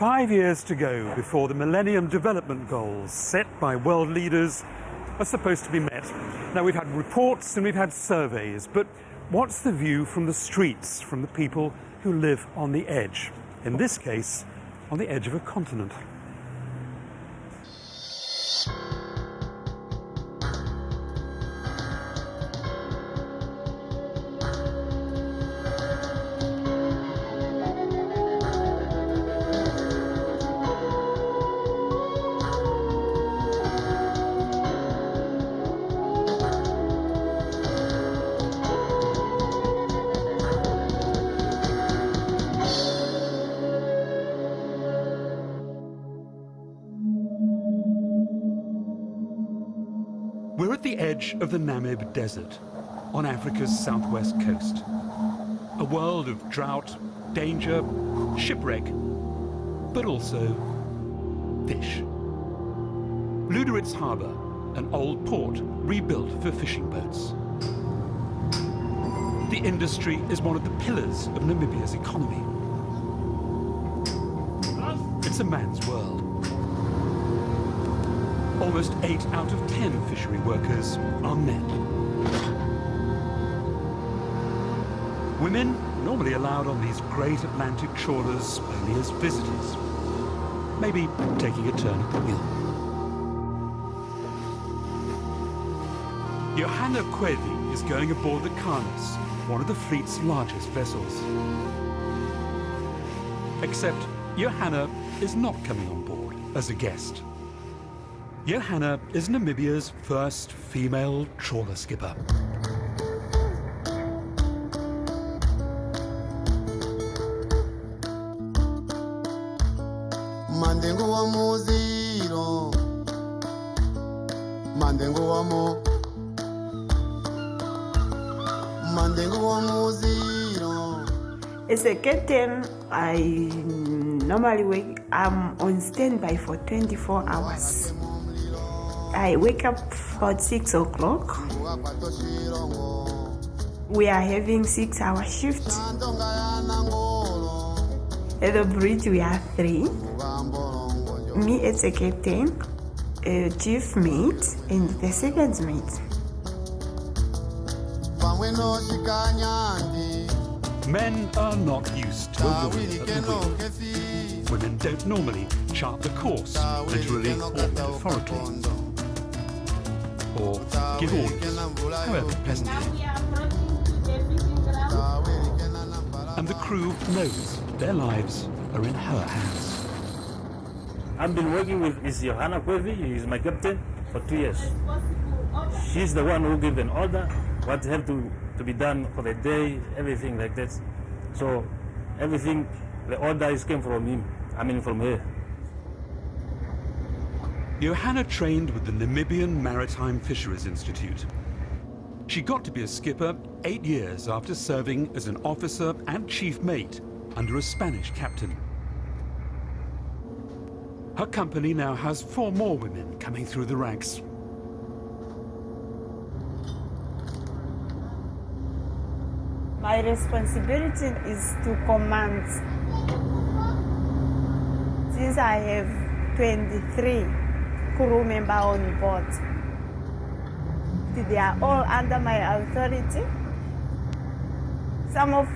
5 years to go before the Millennium Development Goals set by world leaders are supposed to be met. Now, we've had reports and we've had surveys, but what's the view from the streets, from the people who live on the edge? In this case, on the edge of a continent. We're at the edge of the Namib Desert, on Africa's southwest coast. A world of drought, danger, shipwreck, but also fish. Luderitz Harbour, an old port rebuilt for fishing boats. The industry is one of the pillars of Namibia's economy. It's a man's world. Almost 8 out of 10 fishery workers are men. Women normally allowed on these great Atlantic trawlers only as visitors, maybe taking a turn at the wheel. Johanna Kwevi is going aboard the Karnas, one of the fleet's largest vessels. Except Johanna is not coming on board as a guest. Johanna is Namibia's first female trawler skipper. Mandengo wa muziro, mandengo wa mo, mandengo wa muziro. As a captain, I normally I'm on standby for 24 hours. I wake up about 6 o'clock. We are having 6-hour shift. At the bridge we are 3. Me as a captain, a chief mate, and the second mate. Men are not used to a woman at the wheel. Women don't normally chart the course, literally or metaphorically, or give orders, however pleasantly. And the crew knows their lives are in her hands. I've been working with Johanna Kwevi, she's my captain, for 2 years. She's the one who gave an order, what have to be done for the day, everything like that. So everything, the orders came from him, from her. Johanna trained with the Namibian Maritime Fisheries Institute. She got to be a skipper 8 years after serving as an officer and chief mate under a Spanish captain. Her company now has 4 more women coming through the ranks. My responsibility is to command. Since I have 23 crew members on board, they are all under my authority. Some of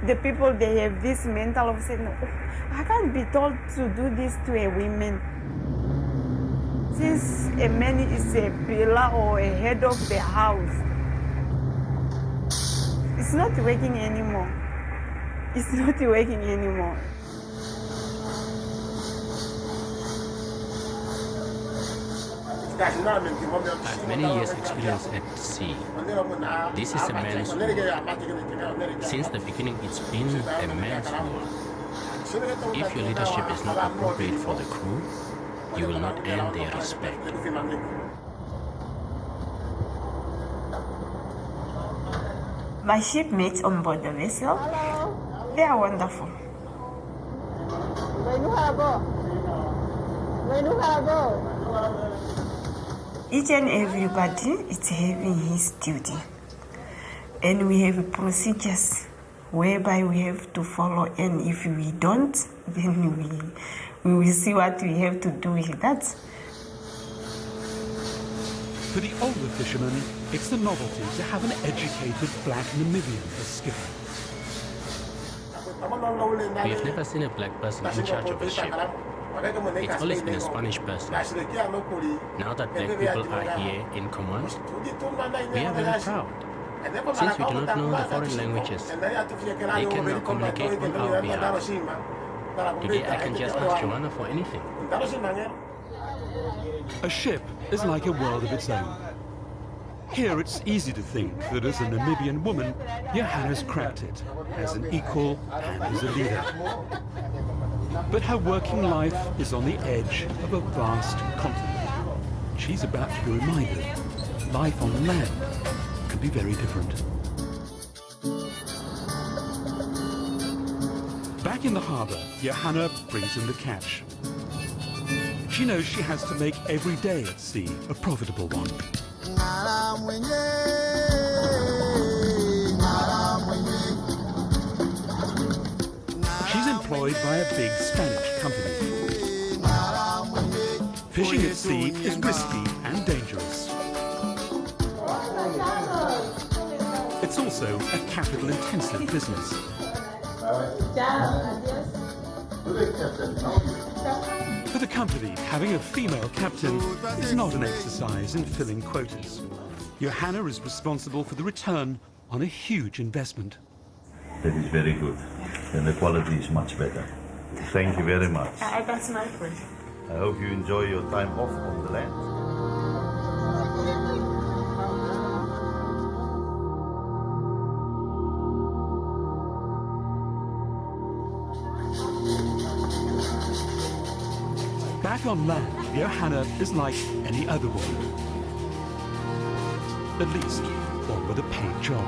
the people, they have this mental of saying, no, I can't be told to do this to a woman. Since a man is a pillar or a head of the house, it's not working anymore. It's not working anymore. I've many years' experience at sea. This is a man's world. Since the beginning, it's been a man's world. If your leadership is not appropriate for the crew, you will not earn their respect. My shipmates on board the vessel, they are wonderful. Each and everybody is having his duty, and we have procedures whereby we have to follow, and if we don't, then we will see what we have to do with that. For the older fishermen, it's the novelty to have an educated black Namibian as skipper. We have never seen a black person in charge of a ship. It's always been a Spanish person. Now that black people are here in command, we are very proud. Since we do not know the foreign languages, they can now communicate on our behalf. Today I can just ask Joanna for anything. A ship is like a world of its own. Here it's easy to think that as a Namibian woman, Johanna's cracked it as an equal and as a leader. But her working life is on the edge of a vast continent. She's about to be reminded life on land can be very different. Back in the harbour, Johanna brings in the catch. She knows she has to make every day at sea a profitable one. She's employed by a big Spanish company. Fishing at sea is risky and dangerous. It's also a capital-intensive business. For the company, having a female captain is not an exercise in filling quotas. Johanna is responsible for the return on a huge investment. That is very good, and the quality is much better. Thank you very much. That's my pleasure. I hope you enjoy your time off on the land. Back on land, Johanna is like any other woman. At least, one with a paid job.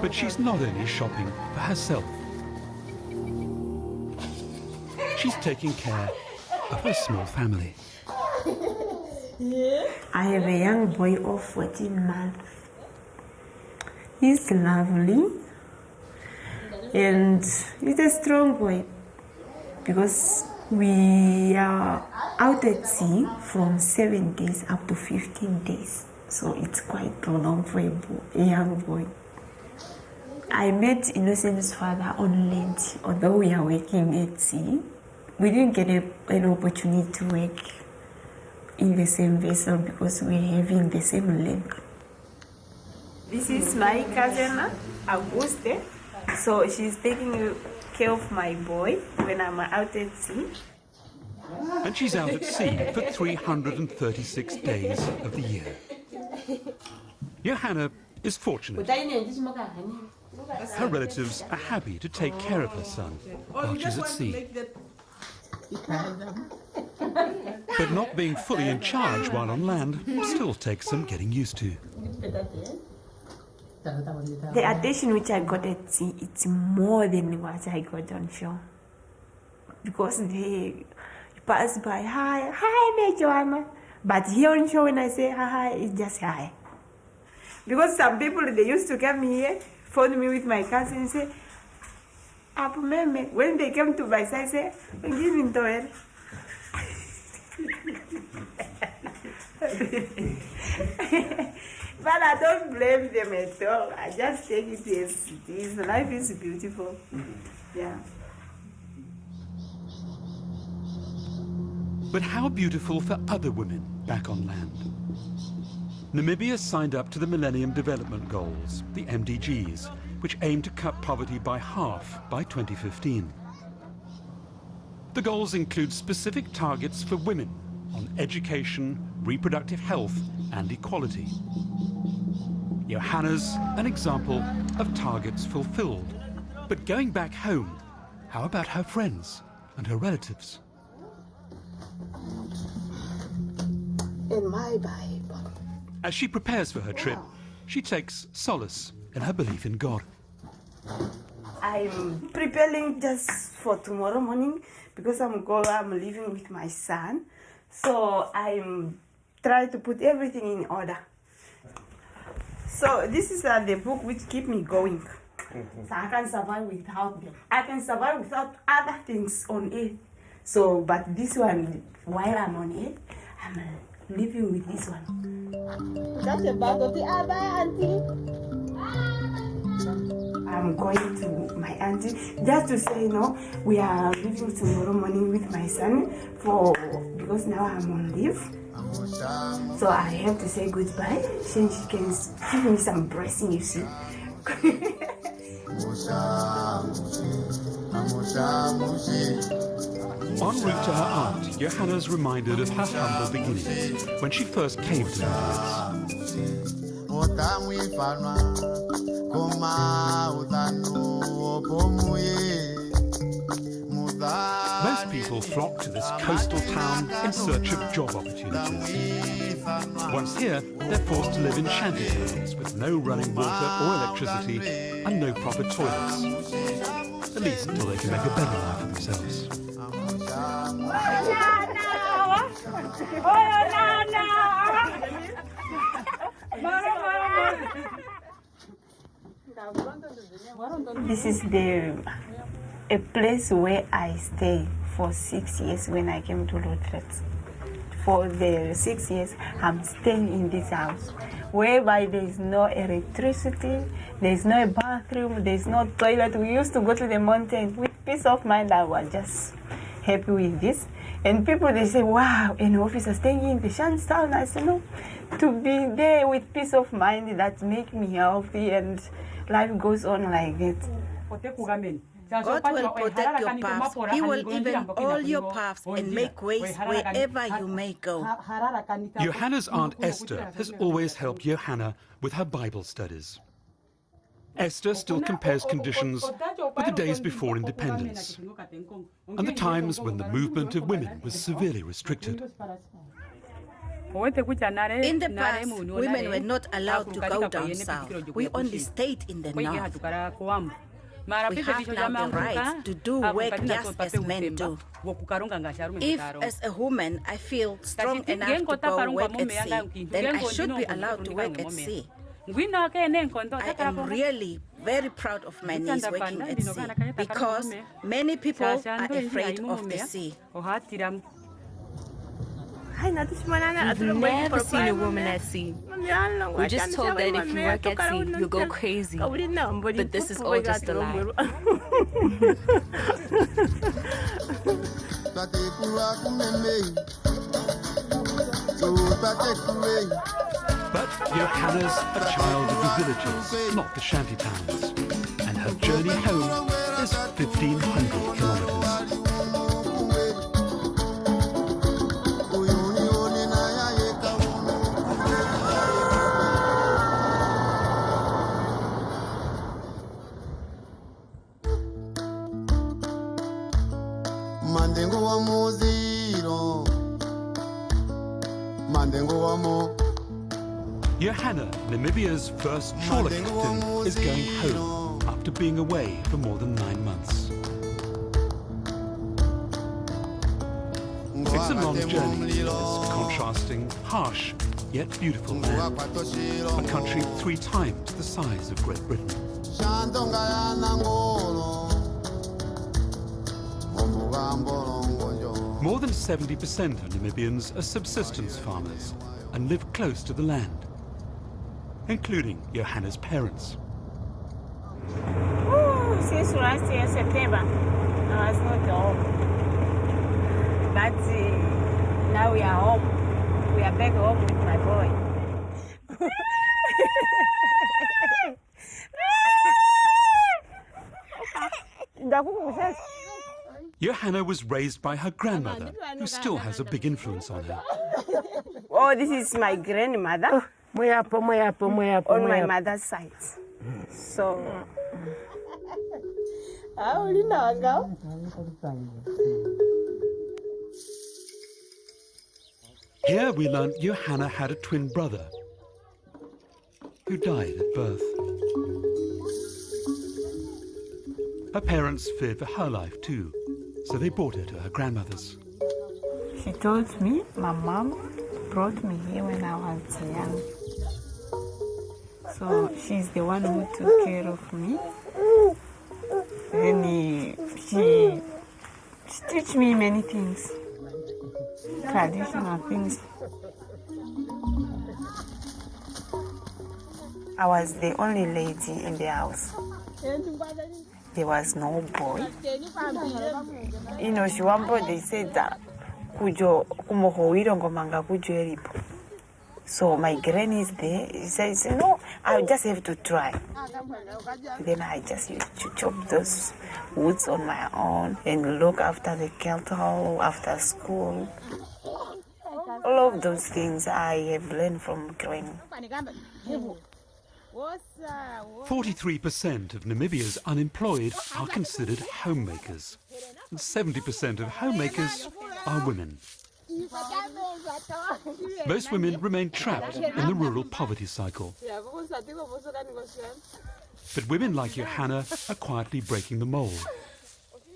But she's not only shopping for herself. She's taking care of her small family. I have a young boy of 14 months. He's lovely and he's a strong boy because we are out at sea from 7 days up to 15 days. So it's quite long for a young boy. I met Innocent's father on land. Although we are working at sea, we didn't get an opportunity to work in the same vessel because we're having the same link. This is my cousin, Auguste. So she's taking care of my boy when I'm out at sea. And she's out at sea for 336 days of the year. Johanna is fortunate. Her relatives are happy to take care of her son while she's at sea. But not being fully in charge while on land still takes some getting used to. The attention which I got at sea, it's more than what I got on shore. Because they pass by, hi, Miss Joanna. But here on shore, when I say hi, it's just hi. Because some people, they used to come here, phone me with my cousin and say, Apu Meme. When they come to my side, say, give me toilet. But I don't blame them at all. I just take it as it is. Life is beautiful. Yeah. But how beautiful for other women back on land. Namibia signed up to the Millennium Development Goals, the MDGs, which aim to cut poverty by half by 2015. The goals include specific targets for women on education, reproductive health, and equality. Johanna's an example of targets fulfilled. But going back home, how about her friends and her relatives? In my Bible. As she prepares for her trip, she takes solace in her belief in God. I'm preparing just for tomorrow morning because I'm living with my son. So I'm trying to put everything in order. So this is the book which keep me going. So I can survive without them. I can survive without other things on earth. So, but this one, while I'm on earth, I'm living with this one. That's a bag of the other auntie. I'm going to my auntie just to say, we are leaving tomorrow morning with my son because now I'm on leave. So I have to say goodbye. She can give me some blessing, you see. En route to her aunt, Johanna's reminded of her humble beginnings when she first came to Most people flock to this coastal town in search of job opportunities. Once here, they're forced to live in shanty towns with no running water or electricity and no proper toilets. At least until they can make a better life for themselves. This is a place where I stay for 6 years when I came to Lutret. For the 6 years, I'm staying in this house, whereby there is no electricity, there is no bathroom, there is no toilet. We used to go to the mountain with peace of mind. I was just happy with this. And people, they say, wow, an officer staying in the shanty town. I said, no, to be there with peace of mind, that make me healthy and life goes on like that. God will protect your paths. He will even all your paths and make ways wherever you may go. Johanna's Aunt Esther has always helped Johanna with her Bible studies. Esther still compares conditions with the days before independence and the times when the movement of women was severely restricted. In the past, women were not allowed to go down south. We only stayed in the north. We have now the right to do work just as men do. If, as a woman, I feel strong enough to go work at sea, then I should be allowed to work at sea. I am really very proud of my niece working at sea because many people are afraid of the sea. We've never seen a woman at sea. We're just told that if you work at sea, you'll go crazy. But this is all just a lie. But Johanna's a child of the villages, not the shanty towns, and her journey home is 1,500 kilometers. Johanna, Namibia's first trawler captain, is going home after being away for more than 9 months. It's a long journey to this contrasting, harsh, yet beautiful land, a country 3 times the size of Great Britain. More than 70% of Namibians are subsistence farmers and live close to the land, including Johanna's parents. Since last year, September, I was not home. But now we are home. We are back home with my boy. Johanna was raised by her grandmother, who still has a big influence on her. Oh, this is my grandmother on my mother's side. So, here we learnt Johanna had a twin brother who died at birth. Her parents feared for her life too, so they brought her to her grandmother's. she told me my mom brought me here when I was young. So she's the one who took care of me. And she teach me many things, traditional things. I was the only lady in the house. There was no boy. You know, she one boy, they said that kujo kumohoiro ngomanga kujo eripo. So my granny is there. He says, no, I just have to try. Then I just used to chop those woods on my own and look after the cattle after school. All of those things I have learned from granny. 43% of Namibia's unemployed are considered homemakers. And 70% of homemakers are women. Most women remain trapped in the rural poverty cycle. But women like Johanna are quietly breaking the mold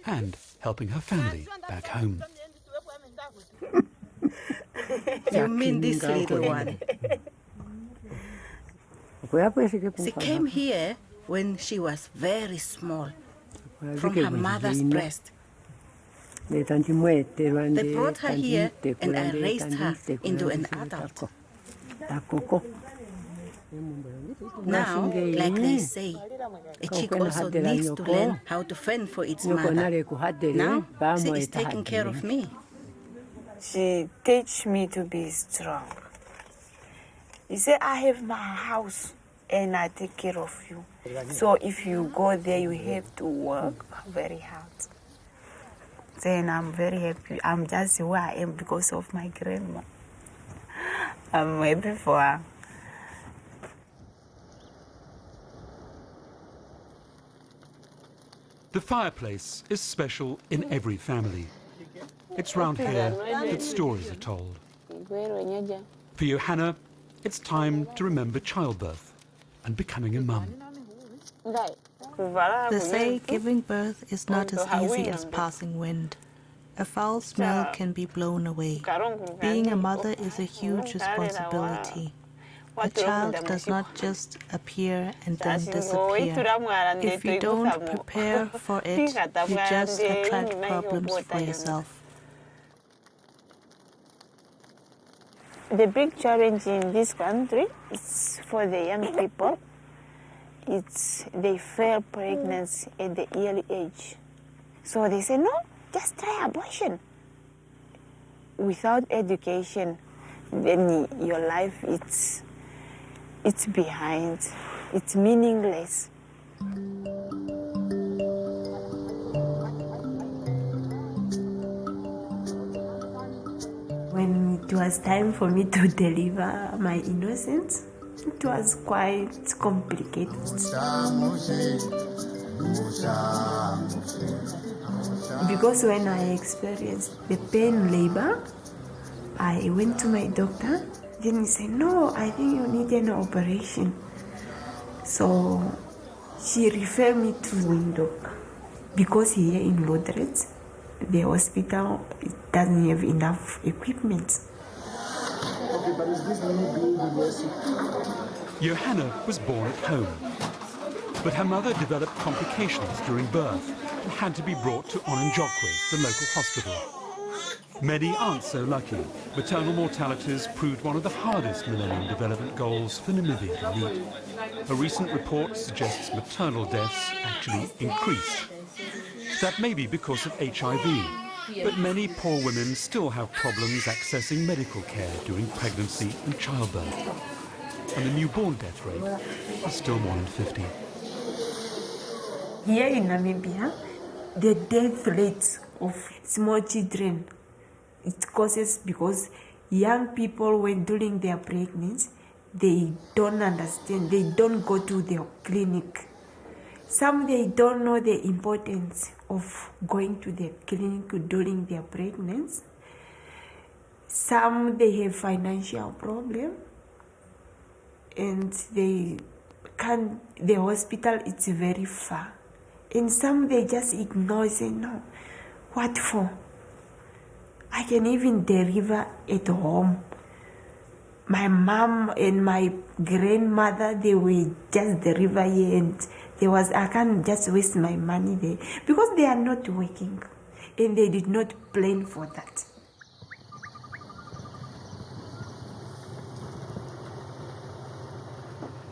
and helping her family back home. You mean this little one? She came here when she was very small, from her mother's breast. They brought her here and I raised her into an adult. Now, like they say, a chick also needs to learn how to fend for its mother. Now, she is taking care of me. She teach me to be strong. She said, I have my house and I take care of you. So if you go there, you have to work very hard. Then I'm very happy. I'm just where I am because of my grandma. I'm happy for her. The fireplace is special in every family. It's round here that stories are told. For Johanna, it's time to remember childbirth and becoming a mum. They say giving birth is not as easy as passing wind. A foul smell can be blown away. Being a mother is a huge responsibility. A child does not just appear and then disappear. If you don't prepare for it, you just attract problems for yourself. The big challenge in this country is for the young people. They fail pregnancy at the early age. So they say, no, just try abortion. Without education, then your life, it's behind. It's meaningless. When it was time for me to deliver my innocence, it was quite complicated. Because when I experienced the pain labor, I went to my doctor. Then he said, no, I think you need an operation. So she referred me to Windhoek. Because here in Lodret, the hospital doesn't have enough equipment. Johanna was born at home, but her mother developed complications during birth and had to be brought to Onanjokwe, the local hospital. Many aren't so lucky. Maternal mortalities proved one of the hardest Millennium Development Goals for Namibia to meet. A recent report suggests maternal deaths actually increased. That may be because of HIV, but many poor women still have problems accessing medical care during pregnancy and childbirth. And the newborn death rate is still 1 in 50. Here in Namibia, the death rate of small children, it causes because young people, when during their pregnancy, they don't understand, they don't go to their clinic. Some, they don't know the importance of going to the clinic during their pregnancy. Some, they have financial problem, and the hospital is very far. And some, they just ignore, say, no, what for? I can even deliver at home. my mom and my grandmother, they were just the river here, and I can't just waste my money there because they are not working and they did not plan for that.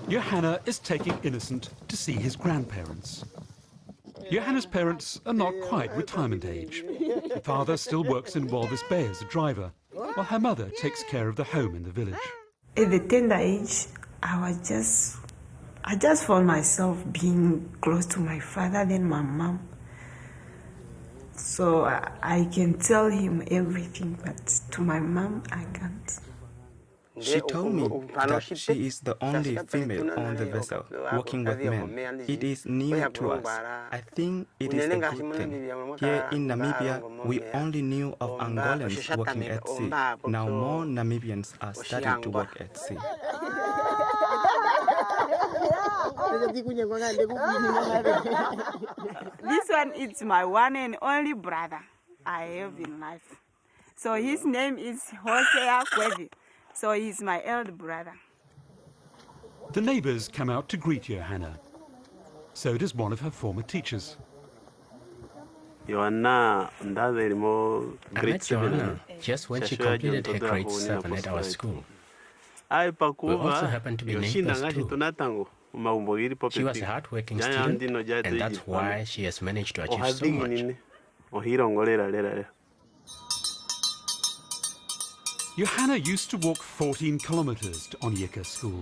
Johanna is taking Innocent to see his grandparents. Johanna's parents are not quite retirement age. Her father still works in Walvis Bay as a driver, while her mother takes care of the home in the village. At the tender age, I just found myself being close to my father than my mom. So I can tell him everything, but to my mom, I can't. She told me that she is the only female on the vessel working with men. It is new to us. I think it is a good thing. Here in Namibia, we only knew of Angolans working at sea. Now more Namibians are starting to work at sea. This one is my one and only brother I have in life. So his name is Hosea Kwevi. So he's my elder brother. The neighbours come out to greet Johanna. So does one of her former teachers. I met Johanna just when she completed her grade 7 at our school. We also happened to be neighbours too. She was a hard-working student, and that's why she has managed to achieve so much. Johanna used to walk 14 kilometres to Onyeka school.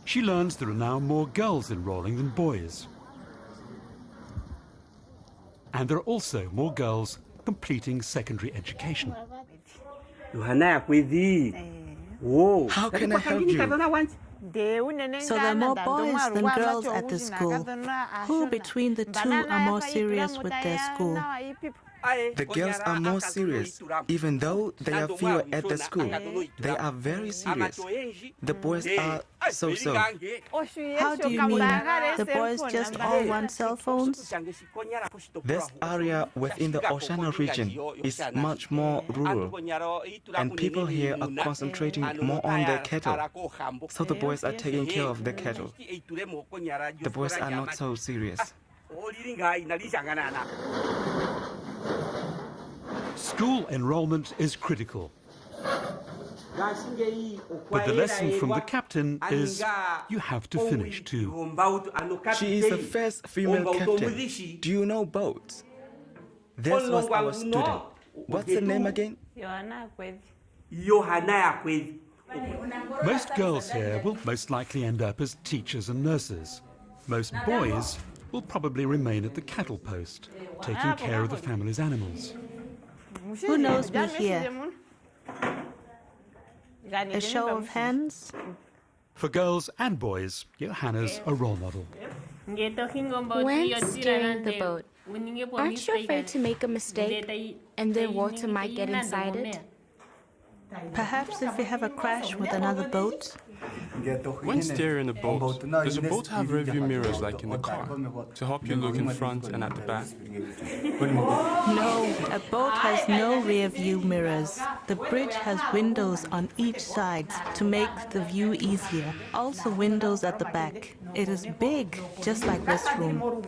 She learns there are now more girls enrolling than boys. And there are also more girls completing secondary education. How can I help you? So there are more boys than girls at this school. Who between the two are more serious with their school? The girls are more serious, even though they are fewer at the school. They are very serious. The boys are so-so. How do you mean? The boys just all want cell phones? This area within the Oshana region is much more rural, and people here are concentrating more on their cattle. So the boys are taking care of the cattle. The boys are not so serious. School enrolment is critical. But the lesson from the captain is you have to finish too. She is the first female captain. Do you know boats? This was our student. What's the name again? Most girls here will most likely end up as teachers and nurses. Most boys will probably remain at the cattle post, taking care of the family's animals. Who knows me here? A show of hands? For girls and boys, Johanna's a role model. When steering the boat, aren't you afraid to make a mistake and then water might get inside it? Perhaps if we have a crash with another boat? When steering a boat, does a boat have rearview mirrors like in the car to help you look in front and at the back? No, a boat has no rear view mirrors. The bridge has windows on each side to make the view easier. Also windows at the back. It is big, just like this room.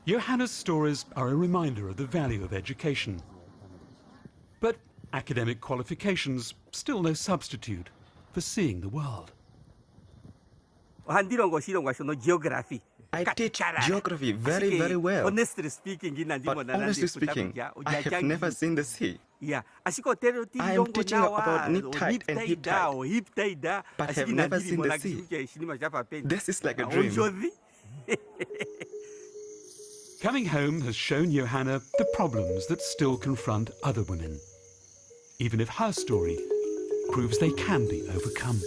Johanna's stories are a reminder of the value of education. But academic qualifications still no substitute for seeing the world. I teach geography very, very well. But honestly speaking, I have never seen the sea. I am teaching about nip tide and hip tide, but have never seen the sea. This is like a dream. Coming home has shown Johanna the problems that still confront other women, even if her story proves they can be overcome.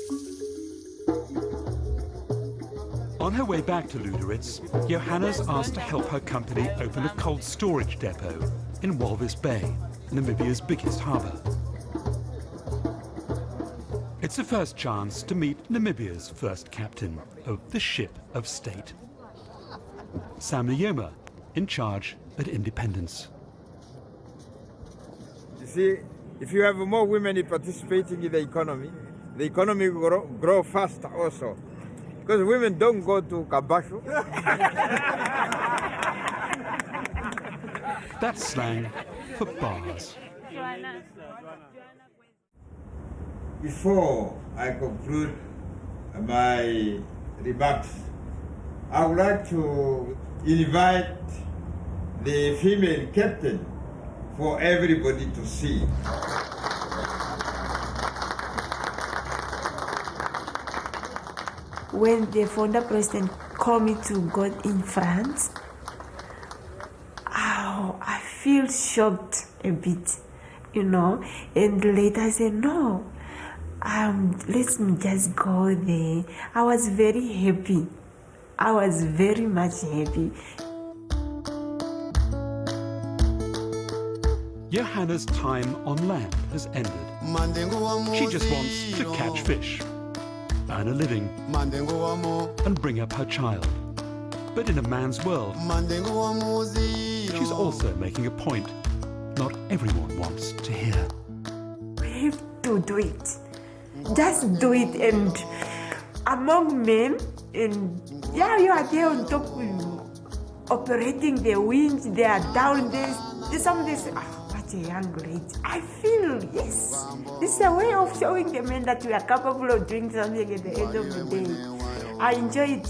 On her way back to Luderitz, Johanna's asked to help her company open a cold storage depot in Walvis Bay, Namibia's biggest harbour. It's the first chance to meet Namibia's first captain of the ship of state. Sam Nyoma, in charge at Independence. See, if you have more women participating in the economy will grow faster also. Because women don't go to Kabashu. That's slang for bars. Before I conclude my remarks, I would like to invite the female captain for everybody to see. When the founder president called me to go in France, I feel shocked a bit, and later I said, no, let's just go there. I was very happy. I was very much happy. Johanna's time on land has ended. She just wants to catch fish, earn a living, and bring up her child. But in a man's world, she's also making a point not everyone wants to hear. We have to do it. Just do it, and among men, and you are there on top, operating the winch, they are down there. Somebody say, what a young lady. I feel, yes, this is a way of showing the men that we are capable of doing something at the end of the day. I enjoy it.